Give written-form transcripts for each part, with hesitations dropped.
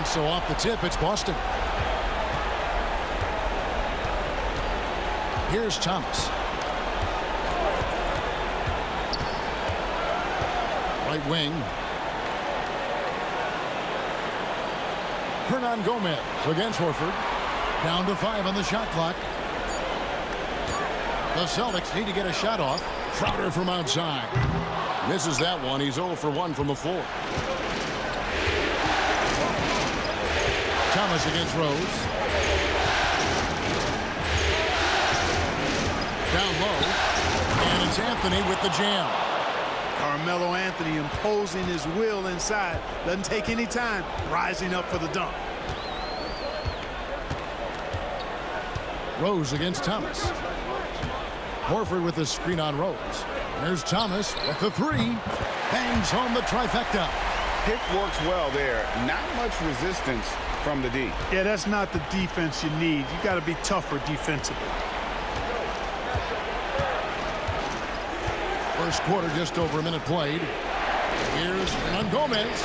And so off the tip, it's Boston. Here's Thomas. Right wing. Hernan Gomez against Horford. Down to 5 on the shot clock. The Celtics need to get a shot off. Crowder from outside. Misses that one. He's 0 for 1 from the floor. Thomas against Rose. Down low. And it's Anthony with the jam. Carmelo Anthony imposing his will inside. Doesn't take any time. Rising up for the dunk. Rose against Thomas. Horford with the screen on Rose. There's Thomas with the 3. Bangs home the trifecta. Pick works well there. Not much resistance from the D. Yeah, that's not the defense you need. You got to be tougher defensively. First quarter, just over a minute played. Here's Hernan Gomez.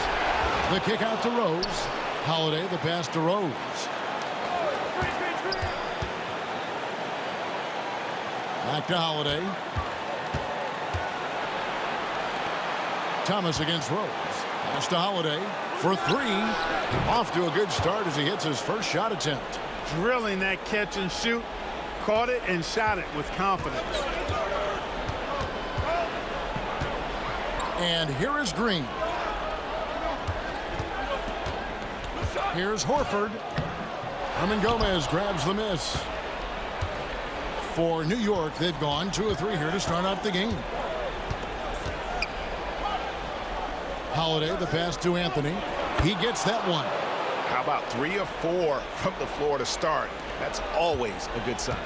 The kick out to Rose. Holiday, the pass to Rose. Back to Holiday. Thomas against Rose. Pass to Holiday for 3. Off to a good start as he hits his first shot attempt. Drilling that catch and shoot. Caught it and shot it with confidence. And here is Green. Here's Horford. Hernan Gomez grabs the miss. For New York, they've gone 2 of 3 here to start out the game. Holiday, the pass to Anthony. He gets that one. How about 3 of 4 from the floor to start? That's always a good sign.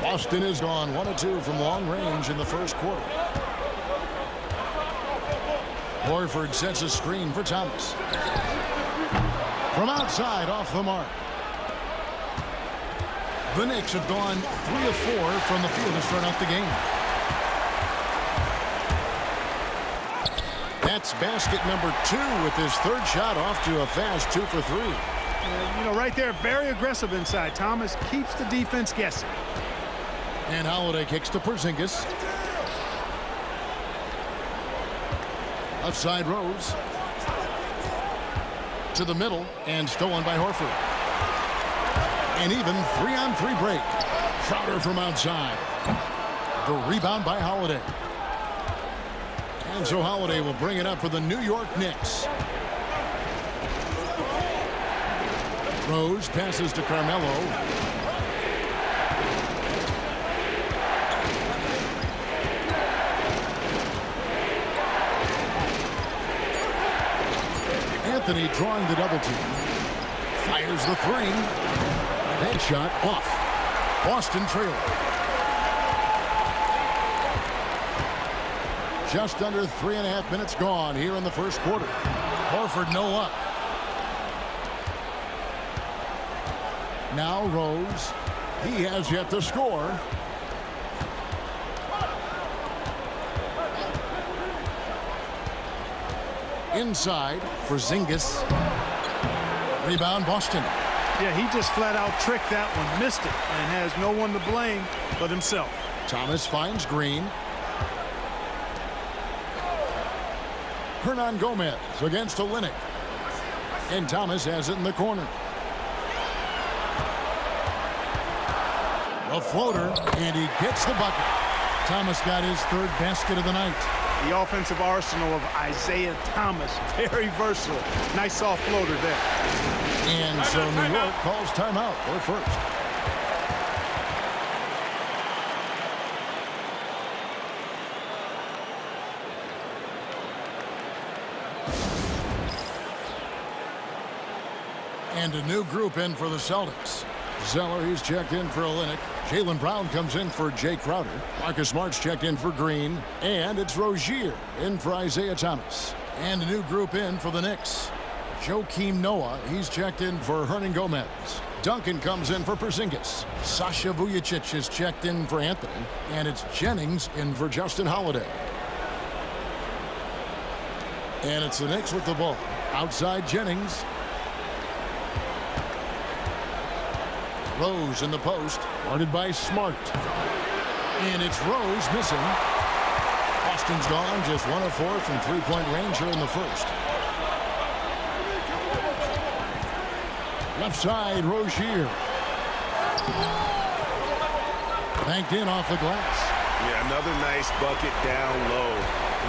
Boston is gone 1 of 2 from long range in the first quarter. Horford sets a screen for Thomas. From outside, off the mark. The Knicks have gone 3 of 4 from the field to start out the game. That's basket number 2 with his 3rd shot off to a fast 2 for 3. You know, right there, very aggressive inside. Thomas keeps the defense guessing. And Holiday kicks to Porzingis. Left side Rose. To the middle and stolen by Horford. And even 3-on-3 break. Crowder from outside. The rebound by Holiday. And so Holiday will bring it up for the New York Knicks. Rose passes to Carmelo. Anthony drawing the double team. Fires the 3. That shot off. Boston trailing. Just under 3.5 minutes gone here in the first quarter. Horford no luck. Now Rose. He has yet to score. Inside for Porzingis. Rebound Boston. Yeah, he just flat out tricked that one, missed it, and has no one to blame but himself. Thomas finds Green. Hernan Gomez against Olynyk. And Thomas has it in the corner. A floater, and he gets the bucket. Thomas got his 3rd basket of the night. The offensive arsenal of Isaiah Thomas, very versatile. Nice soft floater there. And so New York calls timeout. They're first. And a new group in for the Celtics. Zeller, he's checked in for Olynyk. Jaylen Brown comes in for Jay Crowder. Marcus Smart's checked in for Green. And it's Rozier in for Isaiah Thomas. And a new group in for the Knicks. Joakim Noah, he's checked in for Hernan Gomez. Duncan comes in for Porzingis. Sasha Vujacic is checked in for Anthony. And it's Jennings in for Justin Holiday. And it's the Knicks with the ball. Outside Jennings. Rose in the post, guarded by Smart. And it's Rose missing. Boston's gone just 1 of 4 from three-point range here in the first. Left side, Rozier. Banked in off the glass. Yeah, another nice bucket down low.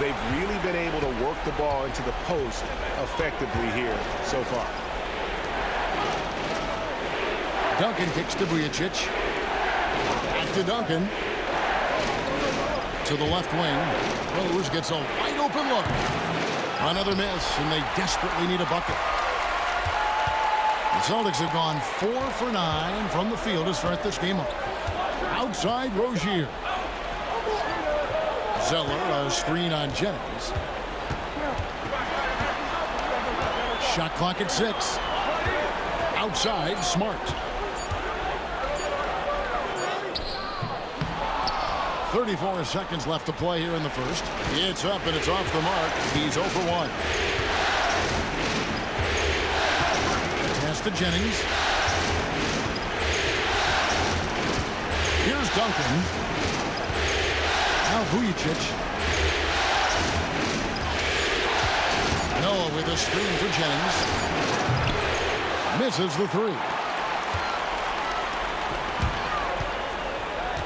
They've really been able to work the ball into the post effectively here so far. Duncan kicks to Vujicic. Back to Duncan. To the left wing. Rose gets a wide open look. Another miss, and they desperately need a bucket. The Celtics have gone 4 for 9 from the field to start this game up. Outside, Rozier. Zeller, a screen on Jennings. Shot clock at 6. Outside, Smart. 34 seconds left to play here in the first. It's up and it's off the mark. He's 0 for 1. Pass to Jennings. Here's Duncan. Now Vujicic. Noah with a screen for Jennings. Misses the 3.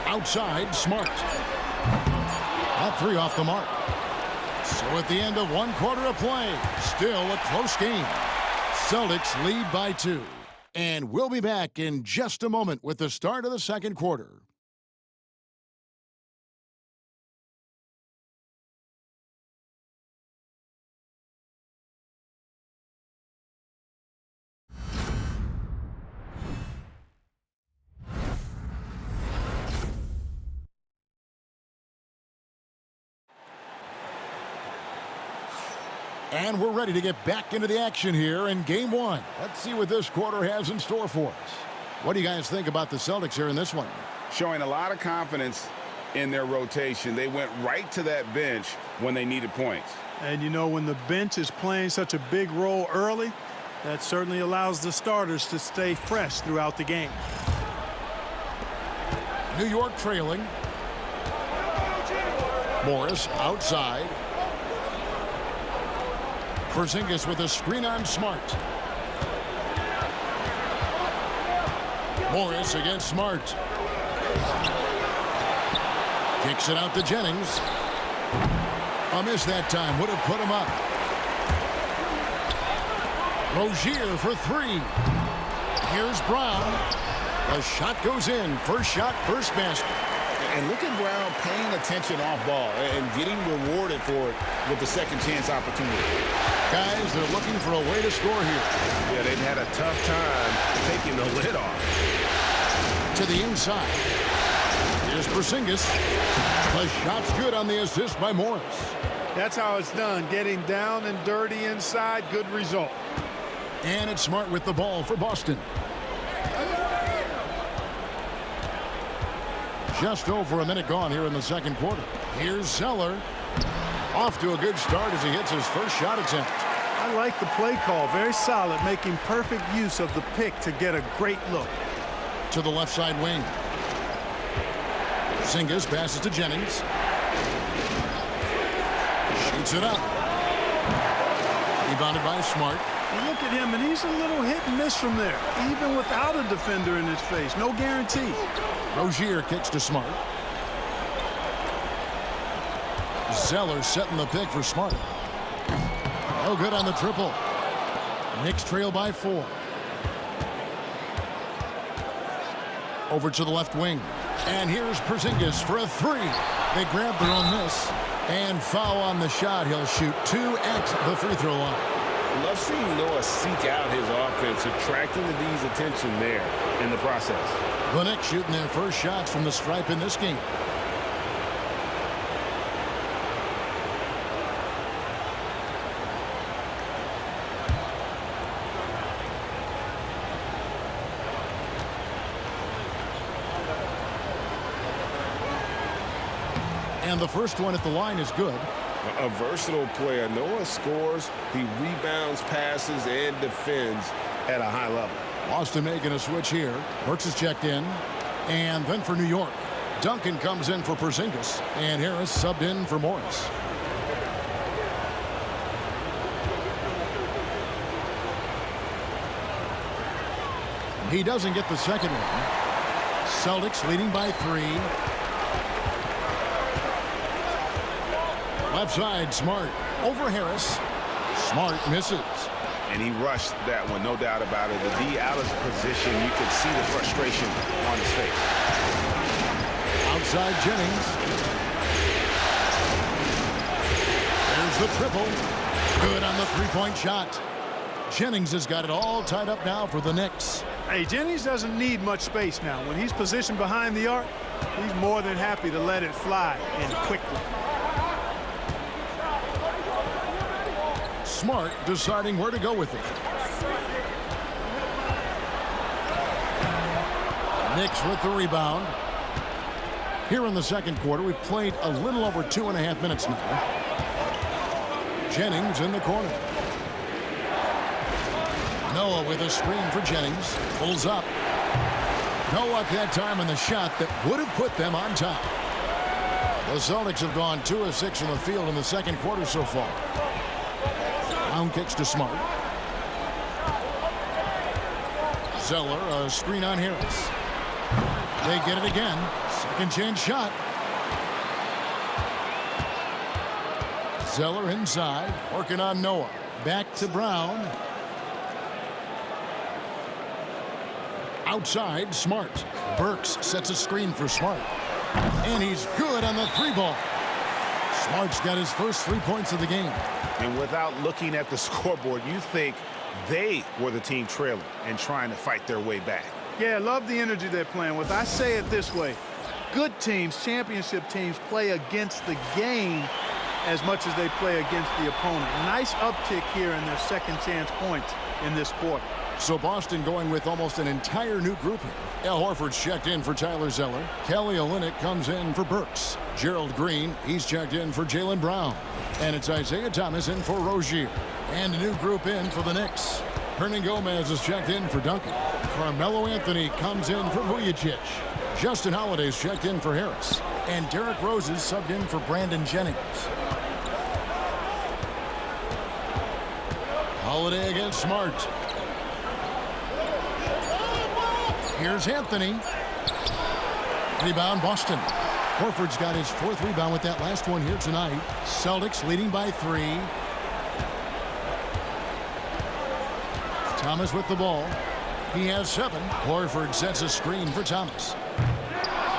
Outside, Smart. That 3 off the mark. So at the end of 1 quarter of play, still a close game. Celtics lead by 2. And we'll be back in just a moment with the start of the second quarter. And we're ready to get back into the action here in Game 1. Let's see what this quarter has in store for us. What do you guys think about the Celtics here in this one? Showing a lot of confidence in their rotation. They went right to that bench when they needed points. And you know, when the bench is playing such a big role early, that certainly allows the starters to stay fresh throughout the game. New York trailing. Morris outside. Porzingis with a screen on Smart. Morris against Smart. Kicks it out to Jennings. A miss that time. Would have put him up. Rozier for 3. Here's Brown. The shot goes in. First shot, first basket. And look at Brown paying attention off ball and getting rewarded for it with the second chance opportunity. Guys, they're looking for a way to score here. Yeah, they've had a tough time taking the lid off. To the inside. Here's Porzingis. The shot's good on the assist by Morris. That's how it's done. Getting down and dirty inside. Good result. And it's Smart with the ball for Boston. Just over a minute gone here in the second quarter. Here's Zeller. Off to a good start as he hits his first shot attempt. I like the play call. Very solid, making perfect use of the pick to get a great look. To the left side wing. Porzingis passes to Jennings. Shoots it up. Rebounded by Smart. You look at him, and he's a little hit and miss from there, even without a defender in his face. No guarantee. Rozier kicks to Smart. Zeller setting the pick for Smart. No good on the triple. Knicks trail by 4. Over to the left wing. And here's Porzingis for a 3. They grab their own miss. And foul on the shot. He'll shoot 2 at the free throw line. Love seeing Noah seek out his offense, attracting the D's attention there in the process. The Knicks shooting their first shots from the stripe in this game. And the first one at the line is good. A versatile player. Noah scores, he rebounds, passes, and defends at a high level. Boston making a switch here. Burks is checked in. And then for New York, Duncan comes in for Porzingis. And Harris subbed in for Morris. He doesn't get the second one. Celtics leading by 3. Left side, Smart. Over Harris. Smart misses. And he rushed that one, no doubt about it. The D out of position, you could see the frustration on his face. Outside Jennings. There's the triple. Good on the three-point shot. Jennings has got it all tied up now for the Knicks. Hey, Jennings doesn't need much space now. When he's positioned behind the arc, he's more than happy to let it fly and quickly. Smart deciding where to go with it. Knicks with the rebound. Here in the second quarter, we've played a little over 2.5 minutes now. Jennings in the corner. Noah with a screen for Jennings. Pulls up. No luck that time in the shot that would have put them on top. The Celtics have gone 2 of 6 from the field in the second quarter so far. Brown kicks to Smart. Zeller, a screen on Harris. They get it again. Second chance shot. Zeller inside, working on Noah. Back to Brown. Outside, Smart. Burks sets a screen for Smart. And he's good on the 3-ball. Smart's got his first 3 points of the game. And without looking at the scoreboard, you think they were the team trailing and trying to fight their way back. Yeah, I love the energy they're playing with. I say it this way. Good teams, championship teams, play against the game as much as they play against the opponent. Nice uptick here in their second chance points in this quarter. So Boston going with almost an entire new group here. Al Horford's checked in for Tyler Zeller. Kelly Olynyk comes in for Burks. Gerald Green, he's checked in for Jaylen Brown. And it's Isaiah Thomas in for Rozier. And a new group in for the Knicks. Hernan Gomez is checked in for Duncan. Carmelo Anthony comes in for Vujacic. Justin Holiday's checked in for Harris. And Derrick Rose is subbed in for Brandon Jennings. Holiday against Smart. Here's Anthony. Rebound, Boston. Horford's got his 4th rebound with that last one here tonight. Celtics leading by 3. Thomas with the ball. He has 7. Horford sets a screen for Thomas.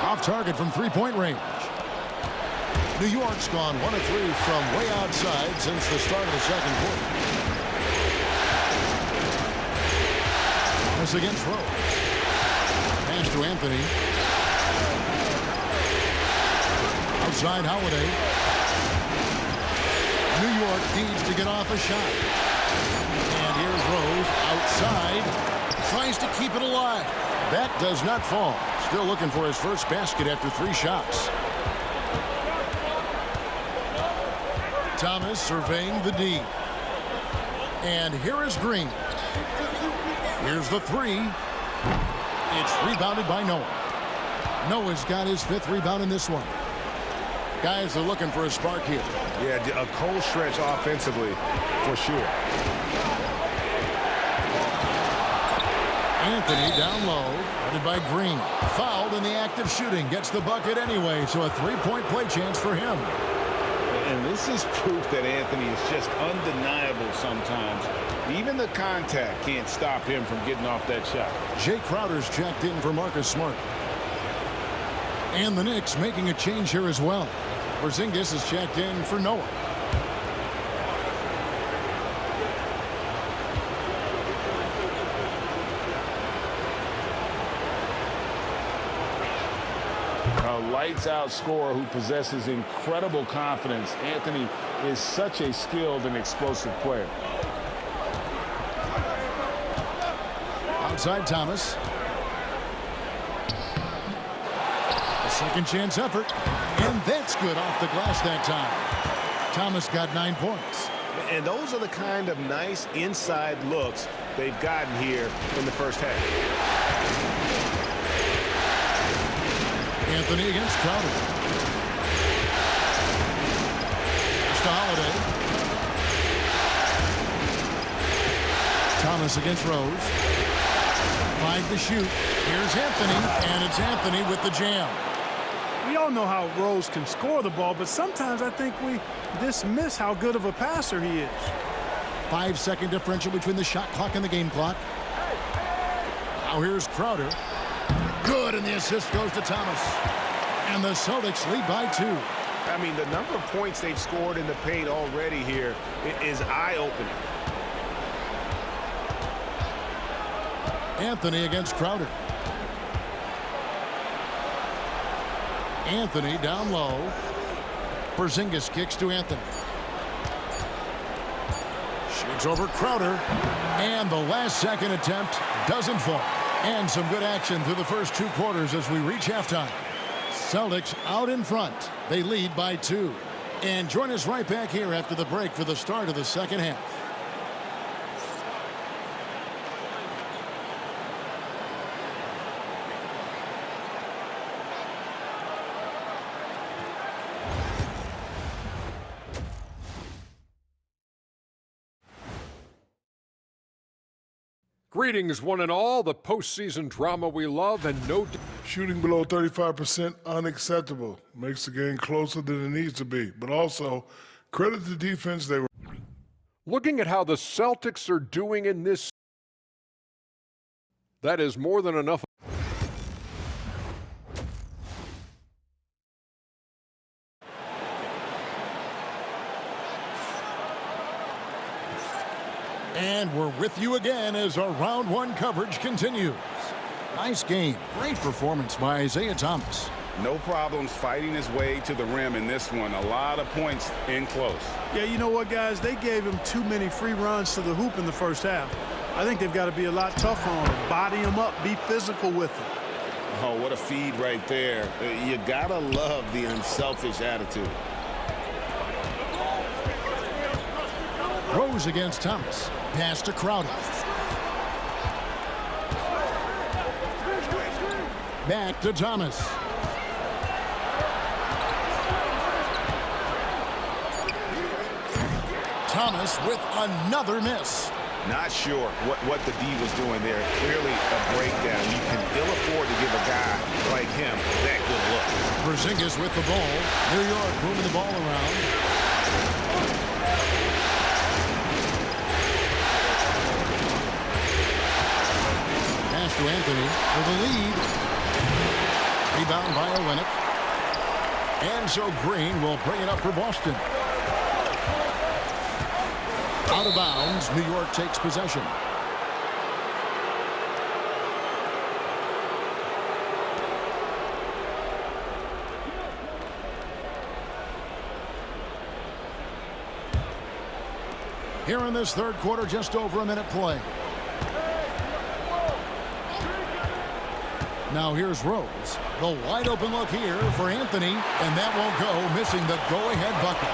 Off target from 3-point range. New York's gone 1 of 3 from way outside since the start of the second quarter. Thomas against Rose. Pass to Anthony. Outside Holiday. New York needs to get off a shot. And here's Rose outside. Tries to keep it alive. That does not fall. Still looking for his first basket after 3 shots. Thomas surveying the D. And here is Green. Here's the 3. It's rebounded by Noah. Noah's got his 5th rebound in this one. Guys are looking for a spark here. Yeah, a cold stretch offensively, for sure. Anthony down low, guarded by Green. Fouled in the act of shooting. Gets the bucket anyway, so a 3-point play chance for him. And this is proof that Anthony is just undeniable sometimes. Even the contact can't stop him from getting off that shot. Jay Crowder's checked in for Marcus Smart. And the Knicks making a change here as well. Porzingis is checked in for Noah. A lights-out scorer who possesses incredible confidence. Anthony is such a skilled and explosive player. Outside Thomas. A second chance effort. And that's good off the glass that time. Thomas got 9 points. And those are the kind of nice inside looks they've gotten here in the first half. Anthony against Crowder. Pass to Holiday. Thomas against Rose. 5 to shoot. Here's Anthony, and it's Anthony with the jam. We all know how Rose can score the ball, but sometimes I think we dismiss how good of a passer he is. 5-second differential between the shot clock and the game clock. Now here's Crowder. Good, and the assist goes to Thomas. And the Celtics lead by 2. I mean, the number of points they've scored in the paint already here is eye-opening. Anthony against Crowder. Anthony down low. Porzingis kicks to Anthony. Shoots over Crowder. And the last-second attempt doesn't fall. And some good action through the first 2 quarters as we reach halftime. Celtics out in front. They lead by 2. And join us right back here after the break for the start of the second half. Greetings, one and all. The postseason drama we love and no... Shooting below 35% unacceptable. Makes the game closer than it needs to be. But also, credit the defense. They were Looking at how the Celtics are doing in this... That is more than enough. And we're with you again as our round 1 coverage continues. Nice game. Great performance by Isaiah Thomas. No problems fighting his way to the rim in this one. A lot of points in close. Yeah, you know what, guys? They gave him too many free runs to the hoop in the first half. I think they've got to be a lot tougher on him. Body him up. Be physical with him. Oh, what a feed right there. You got to love the unselfish attitude. Rose against Thomas. Pass to Crowder. Back to Thomas. Thomas with another miss. Not sure what the D was doing there. Clearly a breakdown. You can ill afford to give a guy like him that good look. Porzingis with the ball. New York moving the ball around. To Anthony for the lead. Rebound by Olynyk. And so Green will bring it up for Boston. Out of bounds, New York takes possession. Here in this third quarter, just over a minute play. Now here's Rose. The wide open look here for Anthony, and that won't go, missing the go-ahead bucket.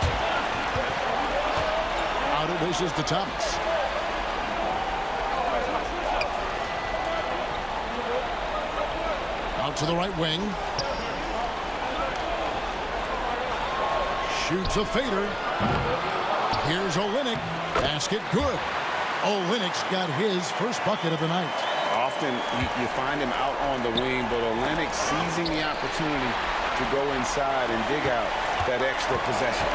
Out it dishes to Thomas. Out to the right wing. Shoots a fader. Here's Olynyk. Basket good. Olynyk's got his first bucket of the night. Often you find him out on the wing, but Olynyk seizing the opportunity to go inside and dig out that extra possession.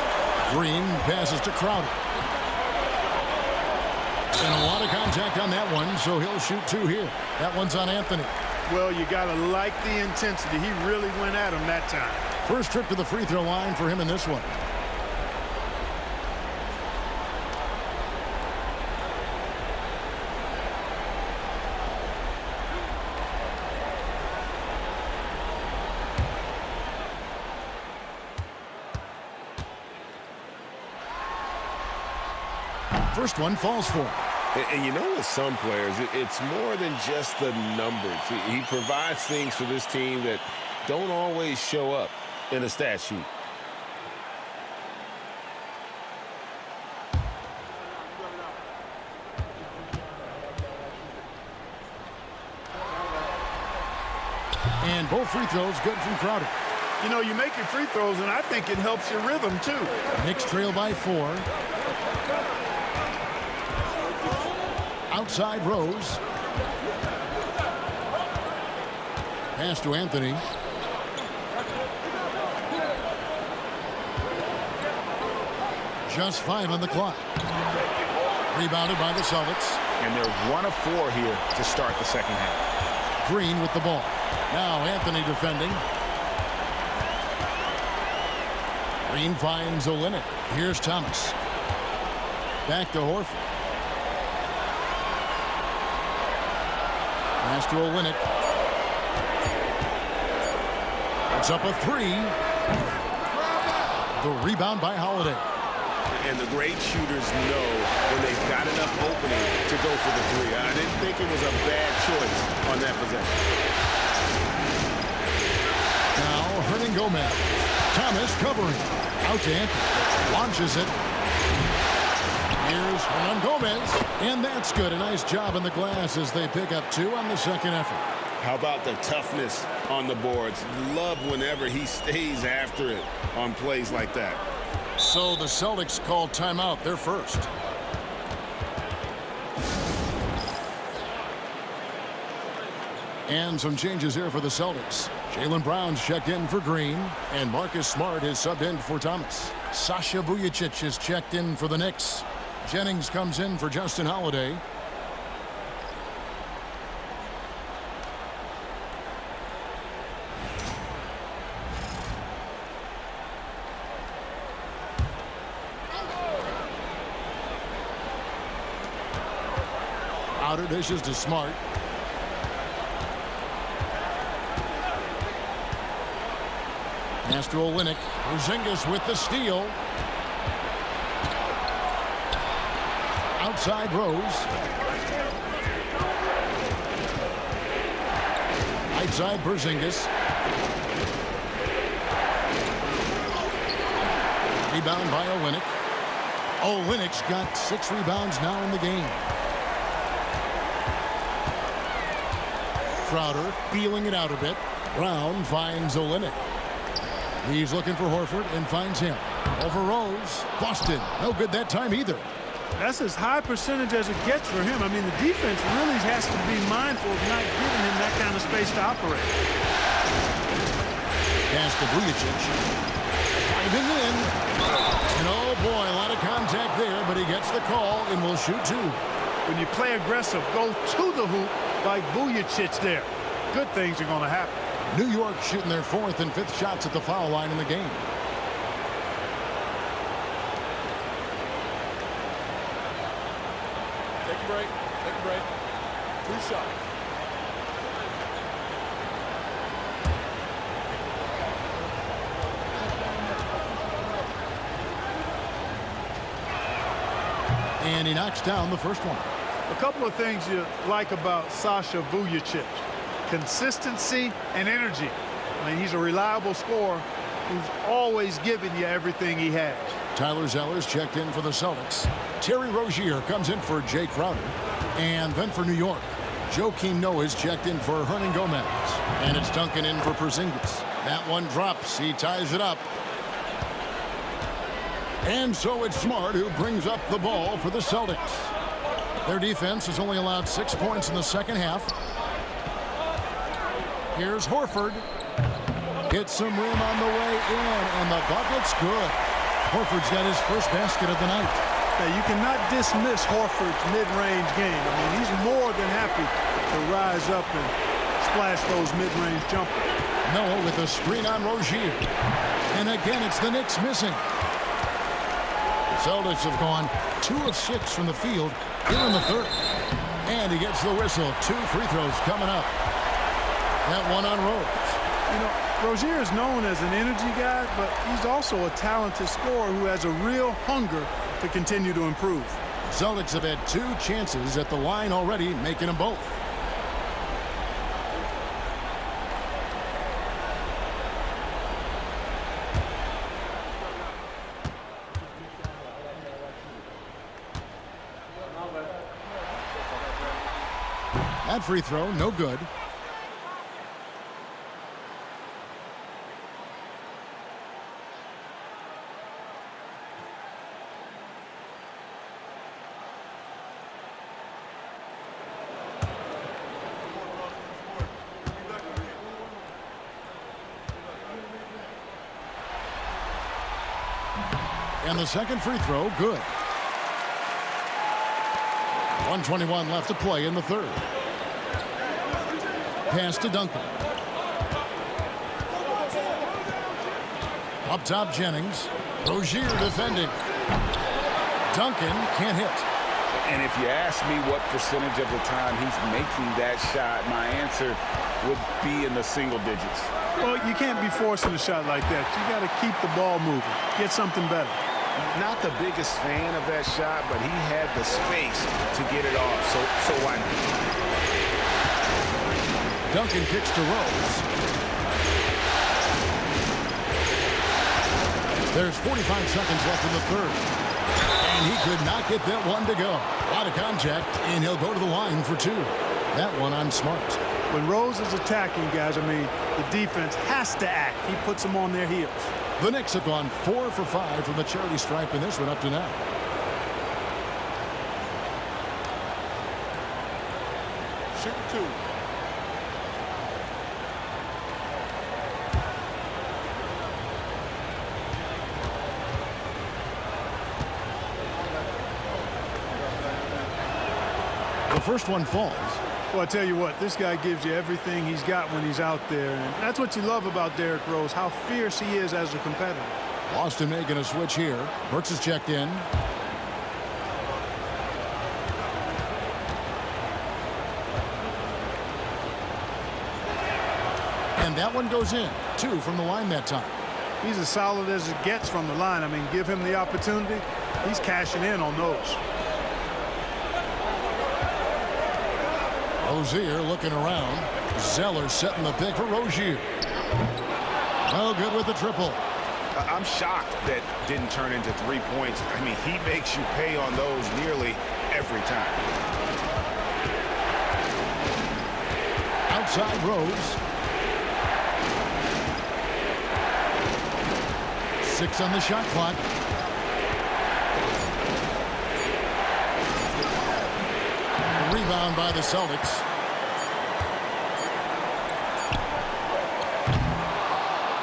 Green passes to Crowder. And a lot of contact on that one, so he'll shoot 2 here. That one's on Anthony. Well, you got to like the intensity. He really went at him that time. First trip to the free throw line for him in this one. First one falls for him. And you know, with some players, it's more than just the numbers. He provides things for this team that don't always show up in a stat sheet. And both free throws good from Crowder. You know, you make your free throws, and I think it helps your rhythm, too. Knicks trail by 4. Outside Rose. Pass to Anthony. Just 5 on the clock. Rebounded by the Celtics. And they're 1 of 4 here to start the second half. Green with the ball. Now Anthony defending. Green finds Olynyk. Here's Thomas. Back to Horford. Pass to Olynyk. That's up a 3. The rebound by Holiday. And the great shooters know when they've got enough opening to go for the 3. I didn't think it was a bad choice on that possession. Now Hernan Gomez. Thomas covering. Out to Anthony. Launches it. Here's Hernan Gomez. And that's good. A nice job in the glass as they pick up 2 on the second effort. How about the toughness on the boards? Love whenever he stays after it on plays like that. So the Celtics call timeout. They're first. And some changes here for the Celtics. Jaylen Brown's checked in for Green, and Marcus Smart is subbed in for Thomas. Sasha Vujacic is checked in for the Knicks. Jennings comes in for Justin Holiday. Outer dishes to Smart. Pass to Olynyk. Porzingis with the steal. Outside Rose. Outside Porzingis. Rebound by Olynyk. Olynyk's got 6 rebounds now in the game. Crowder feeling it out a bit. Brown finds Olynyk. He's looking for Horford and finds him. Over Rose. Boston. No good that time either. That's as high percentage as it gets for him. I mean, the defense really has to be mindful of not giving him that kind of space to operate. Pass to Vujacic. Driving in. And oh boy, a lot of contact there, but he gets the call and will shoot 2. When you play aggressive, go to the hoop like Vujacic there. Good things are going to happen. New York shooting their 4th and 5th shots at the foul line in the game. Take a break. Take a break. 2 shots. And he knocks down the first one. A couple of things you like about Sasha Vujacic. Consistency and energy. I mean, he's a reliable scorer who's always giving you everything he has. Tyler Zeller's checked in for the Celtics. Terry Rozier comes in for Jay Crowder. And then for New York, Joakim Noah's checked in for Hernan Gomez. And it's Duncan in for Porzingis. That one drops. He ties it up. And so it's Smart who brings up the ball for the Celtics. Their defense has only allowed 6 points in the second half. Here's Horford. Gets some room on the way in, and the bucket's good. Horford's got his first basket of the night. Now, you cannot dismiss Horford's mid-range game. I mean, he's more than happy to rise up and splash those mid-range jumpers. Noah with a screen on Rozier. And again, it's the Knicks missing. The Celtics have gone 2 of 6 from the field here in the third. And he gets the whistle. 2 free throws coming up. That one on Rose. You know, Rozier is known as an energy guy, but he's also a talented scorer who has a real hunger to continue to improve. Celtics have had 2 chances at the line already, making them both. That free throw, no good. And the second free throw, good. 1:21 left to play in the third. Pass to Duncan. Up top, Jennings. Rozier defending. Duncan can't hit. And if you ask me what percentage of the time he's making that shot, my answer would be in the single digits. Well, you can't be forcing a shot like that. You got to keep the ball moving. Get something better. Not the biggest fan of that shot, but he had the space to get it off, so why not? Duncan kicks to Rose. There's 45 seconds left in the third. And he could not get that one to go. A lot of contact, and he'll go to the line for two. That one on Smart. When Rose is attacking, guys, the defense has to act. He puts them on their heels. The Knicks have gone 4 for 5 from the charity stripe in this one up to now. Shoot two. The first one falls. Well, I tell you what, this guy gives you everything he's got when he's out there. And that's what you love about Derrick Rose, how fierce he is as a competitor. Boston making a switch here. Burks is checked in. And that one goes in. 2 from the line that time. He's as solid as it gets from the line. Give him the opportunity. He's cashing in on those. Rozier looking around. Zeller setting the pick for Rozier. Well, good with the triple. I'm shocked that didn't turn into 3 points. He makes you pay on those nearly every time. Outside Rose. 6 on the shot clock. Rebound by the Celtics.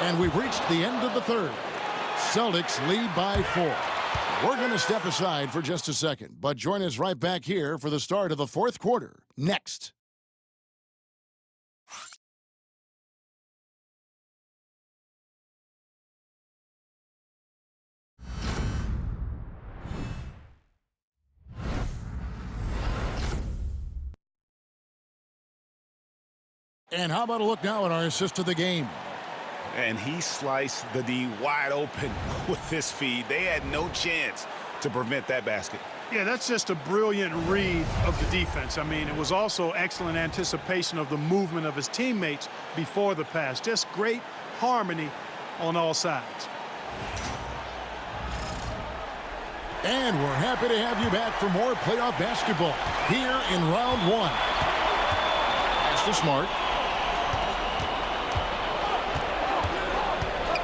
And we've reached the end of the third. Celtics lead by 4. We're going to step aside for just a second, but join us right back here for the start of the fourth quarter next. And how about a look now at our assist to the game? And he sliced the D wide open with this feed. They had no chance to prevent that basket. Yeah, that's just a brilliant read of the defense. It was also excellent anticipation of the movement of his teammates before the pass. Just great harmony on all sides. And we're happy to have you back for more playoff basketball here in round 1. Pass to Smart.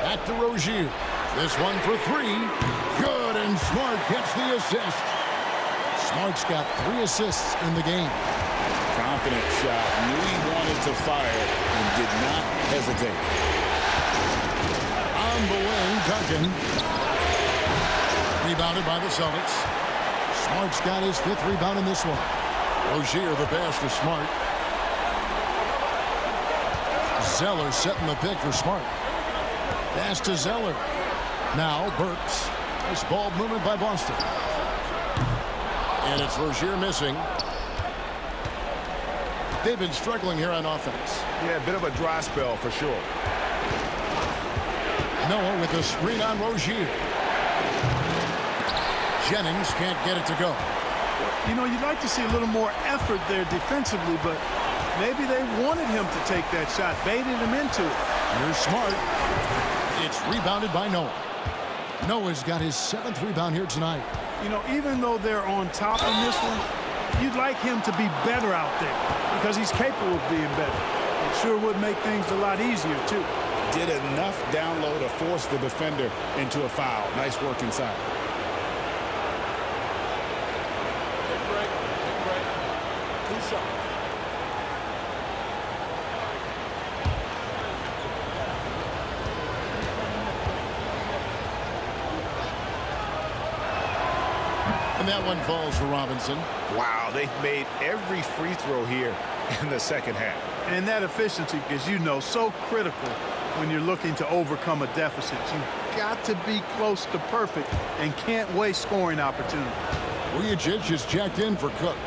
Back to Rozier. This one for 3. Good, and Smart gets the assist. Smart's got 3 assists in the game. Confident shot. Knew he wanted to fire and did not hesitate. On the wing, Duncan. Rebounded by the Celtics. Smart's got his 5th rebound in this one. Rozier the pass to Smart. Zeller setting the pick for Smart. Pass to Zeller. Now Burks. Nice ball movement by Boston. And it's Rozier missing. They've been struggling here on offense. Yeah, a bit of a dry spell for sure. Noah with the screen on Rozier. Jennings can't get it to go. You'd like to see a little more effort there defensively, but maybe they wanted him to take that shot, baited him into it. Here's Smart. It's rebounded by Noah. Noah's got his 7th rebound here tonight. Even though they're on top in this one, you'd like him to be better out there because he's capable of being better. It sure would make things a lot easier, too. Did enough down low to force the defender into a foul. Nice work inside. Take a break. Take a break. 2 shots. And that one falls for Robinson. Wow, they've made every free throw here in the second half. And that efficiency, as you know, so critical when you're looking to overcome a deficit. You've got to be close to perfect and can't waste scoring opportunity. Vujacic is checked in for Cook.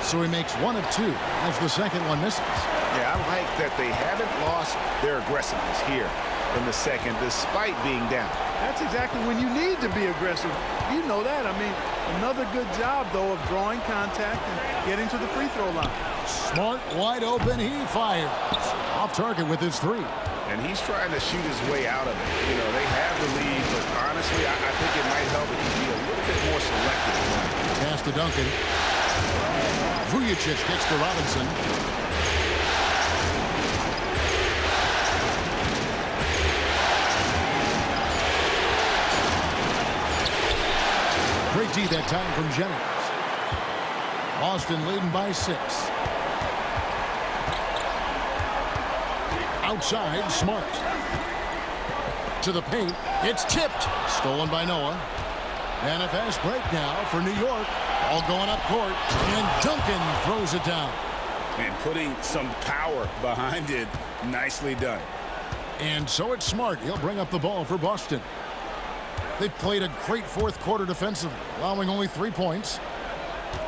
So he makes 1 of 2 as the second one misses. Yeah, I like that they haven't lost their aggressiveness here in the second despite being down. That's exactly when you need to be aggressive. You know that. I mean, another good job, though, of drawing contact and getting to the free throw line. Smart, wide open, he fires. Off target with his 3. And he's trying to shoot his way out of it. You know, they have the lead, but honestly, I think it might help if he be a little bit more selective. Pass to Duncan. Vujacic gets to Robinson. Great D that time from Jennings. Boston leading by 6. Outside, Smart. To the paint. It's tipped. Stolen by Noah. And a fast break now for New York. All going up court. And Duncan throws it down. And putting some power behind it. Nicely done. And so it's Smart. He'll bring up the ball for Boston. They've played a great fourth quarter defensively, allowing only 3 points.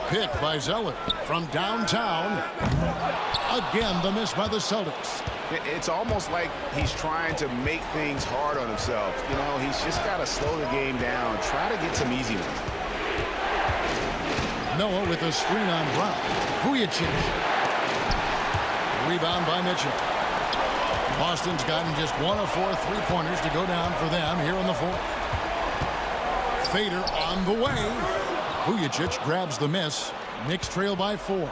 Picked by Zeller from downtown. Again, the miss by the Celtics. It's almost like he's trying to make things hard on himself. You know, he's just got to slow the game down, try to get some easy ones. Noah with a screen on Brown. Vujacic. Rebound by Mitchell. Boston's gotten just 1 of 4 3-pointers to go down for them here in the fourth. Fader on the way. Vujacic grabs the miss. Knicks trail by 4.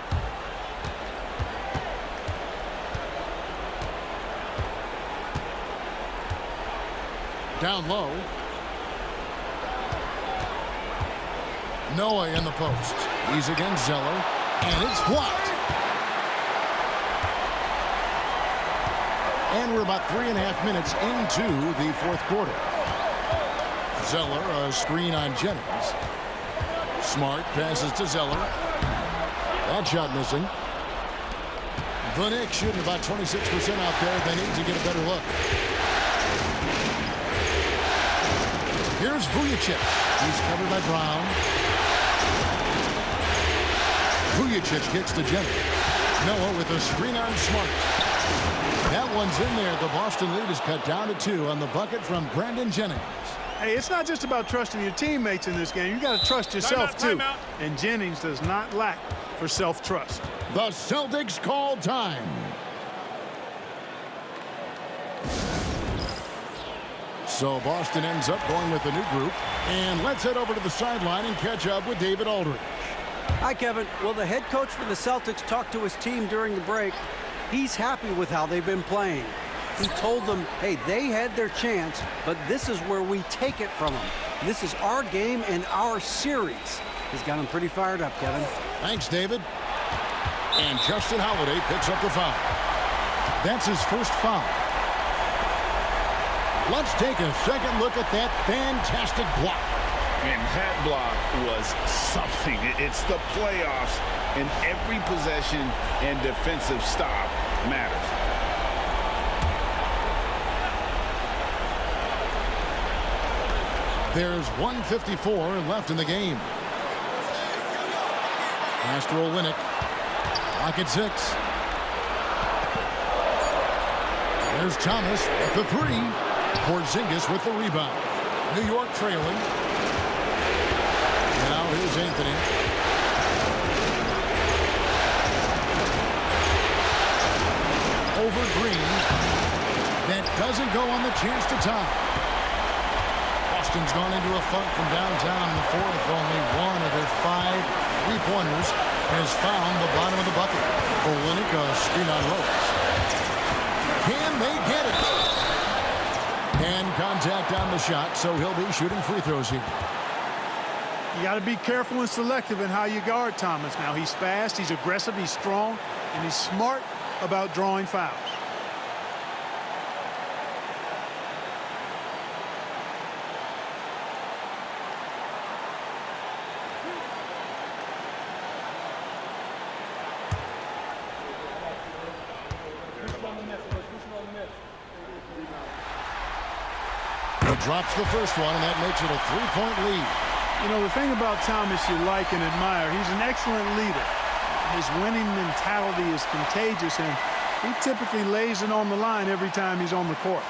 Down low. Noah in the post. He's against Zeller. And it's blocked. And we're about 3.5 minutes into the fourth quarter. Zeller, a screen on Jennings. Smart passes to Zeller. That shot missing. The Knicks shooting about 26% out there. They need to get a better look. Here's Vujacic. He's covered by Brown. Vujacic gets to Jennings. Noah with a screen on Smart. That one's in there. The Boston lead is cut down to 2 on the bucket from Brandon Jennings. Hey, it's not just about trusting your teammates in this game. You got to trust yourself, too. And Jennings does not lack for self-trust. The Celtics call time. So Boston ends up going with a new group. And let's head over to the sideline and catch up with David Aldridge. Hi, Kevin. Well, the head coach for the Celtics talked to his team during the break. He's happy with how they've been playing. He told them, hey, they had their chance, but this is where we take it from them. This is our game and our series. He's got them pretty fired up, Kevin. Thanks, David. And Justin Holiday picks up the foul. That's his first foul. Let's take a second look at that fantastic block. And that block was something. It's the playoffs, and every possession and defensive stop matters. There's 1:54 left in the game. Pass to Olynyk. Clock at 6. There's Thomas with the 3. Porzingis with the rebound. New York trailing. Now here's Anthony. Over Green. That doesn't go on the chance to tie. Boston's gone into a funk from downtown in the fourth. Only 1 of their 5 3-pointers has found the bottom of the bucket. Olynyk, a screen on Rose. Can they get it? And contact on the shot, so he'll be shooting free throws here. You got to be careful and selective in how you guard Thomas. Now, he's fast, he's aggressive, he's strong, and he's smart about drawing fouls. drops the first one, and that makes it a 3-point lead. You know, the thing about Thomas you like and admire, he's an excellent leader. His winning mentality is contagious, and he typically lays it on the line every time he's on the court.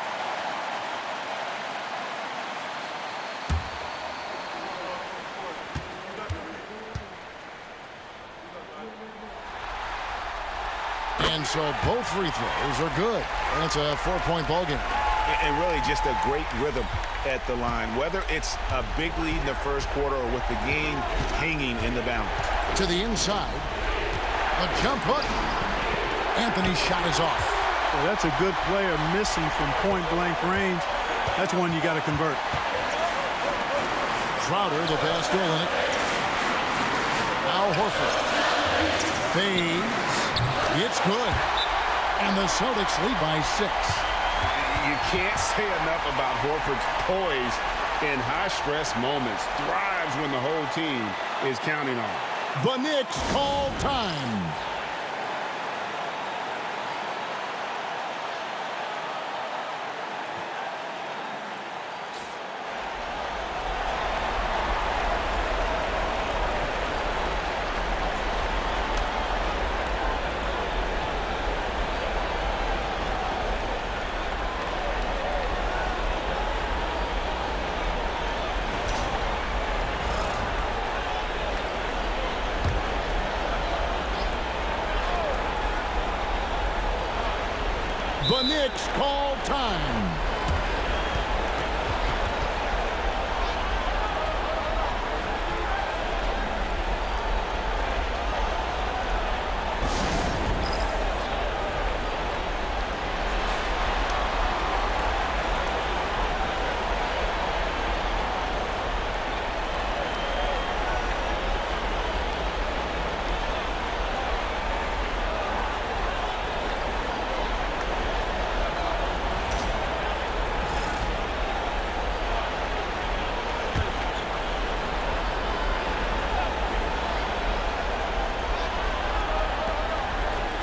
And so both free throws are good. And it's a 4-point ball game. And really just a great rhythm at the line, whether it's a big lead in the first quarter or with the game hanging in the balance. To the inside. A jump hook. Anthony's shot is off. Well, that's a good player missing from point-blank range. That's one you got to convert. Crowder, the pass to Olynyk. Now Horford. Fades. It's good. And the Celtics lead by 6. You can't say enough about Horford's poise in high-stress moments. Thrives when the whole team is counting on him. The Knicks call time. The Knicks call time.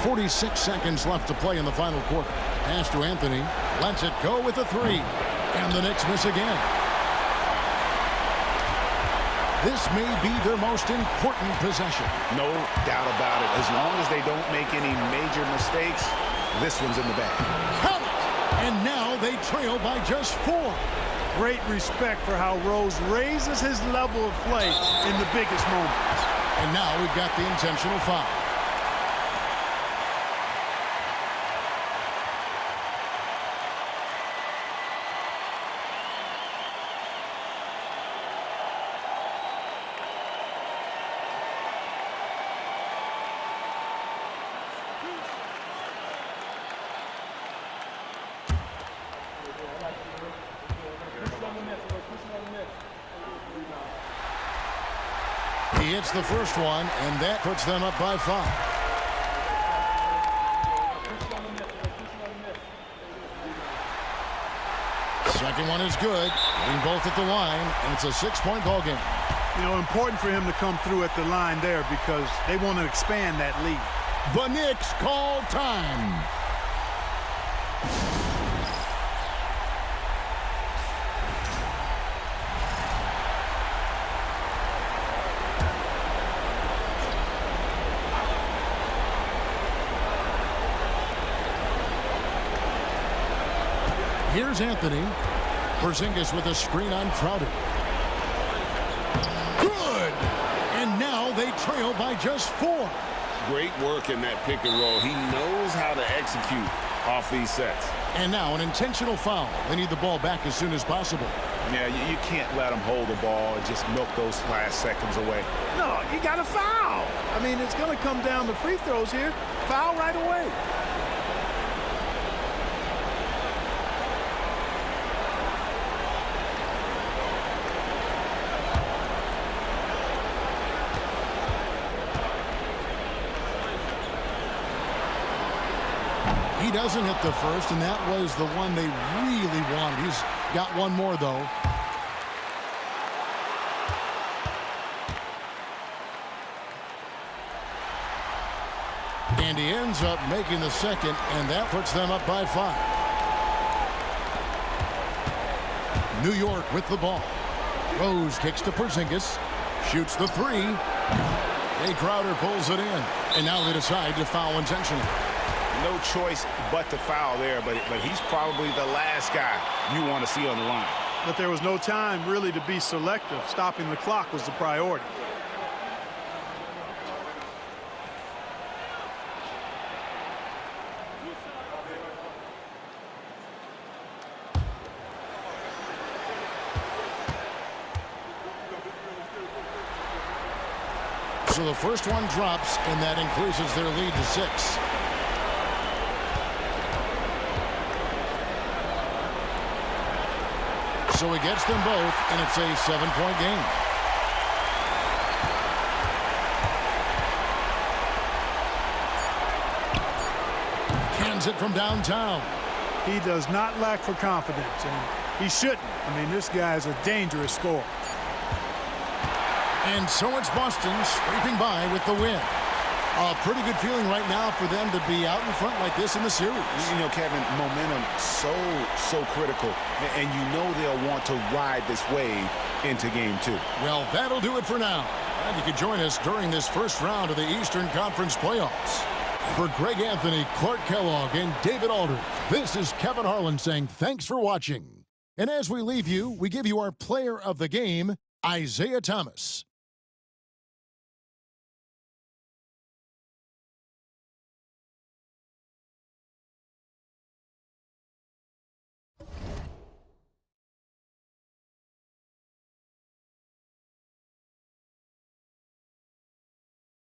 .46 seconds left to play in the final quarter. Pass to Anthony. Lets it go with a 3. And the Knicks miss again. This may be their most important possession. No doubt about it. As long as they don't make any major mistakes, this one's in the bag. Count it! And now they trail by just 4. Great respect for how Rose raises his level of play in the biggest moments. And now we've got the intentional foul. He hits the first one, and that puts them up by 5. Second one is good. Getting both at the line, and it's a 6-point ball game. You know, important for him to come through at the line there because they want to expand that lead. The Knicks call time. Here's Anthony. Porzingis with a screen on Crowder. Good! And now they trail by just 4. Great work in that pick and roll. He knows how to execute off these sets. And now an intentional foul. They need the ball back as soon as possible. Yeah, you can't let them hold the ball and just milk those last seconds away. No, you got to foul. I mean, it's going to come down to free throws here. Foul right away. He doesn't hit the first, and that was the one they really wanted. He's got one more, though. And he ends up making the second, and that puts them up by 5. New York with the ball. Rose kicks to Porzingis. Shoots the three. Jay Crowder pulls it in. And now they decide to foul intentionally. No choice but to foul there, but he's probably the last guy you want to see on the line. But there was no time really to be selective. Stopping the clock was the priority. So the first one drops, and that increases their lead to 6. So he gets them both, and it's a 7-point game. Cans it from downtown. He does not lack for confidence, and he shouldn't. I mean, this guy is a dangerous scorer. And so it's Boston scraping by with the win. A pretty good feeling right now for them to be out in front like this in the series. You know, Kevin, momentum so critical. And you know they'll want to ride this wave into game 2. Well, that'll do it for now. And you can join us during this first round of the Eastern Conference playoffs. For Greg Anthony, Clark Kellogg, and David Aldridge, this is Kevin Harlan saying thanks for watching. And as we leave you, we give you our player of the game, Isaiah Thomas.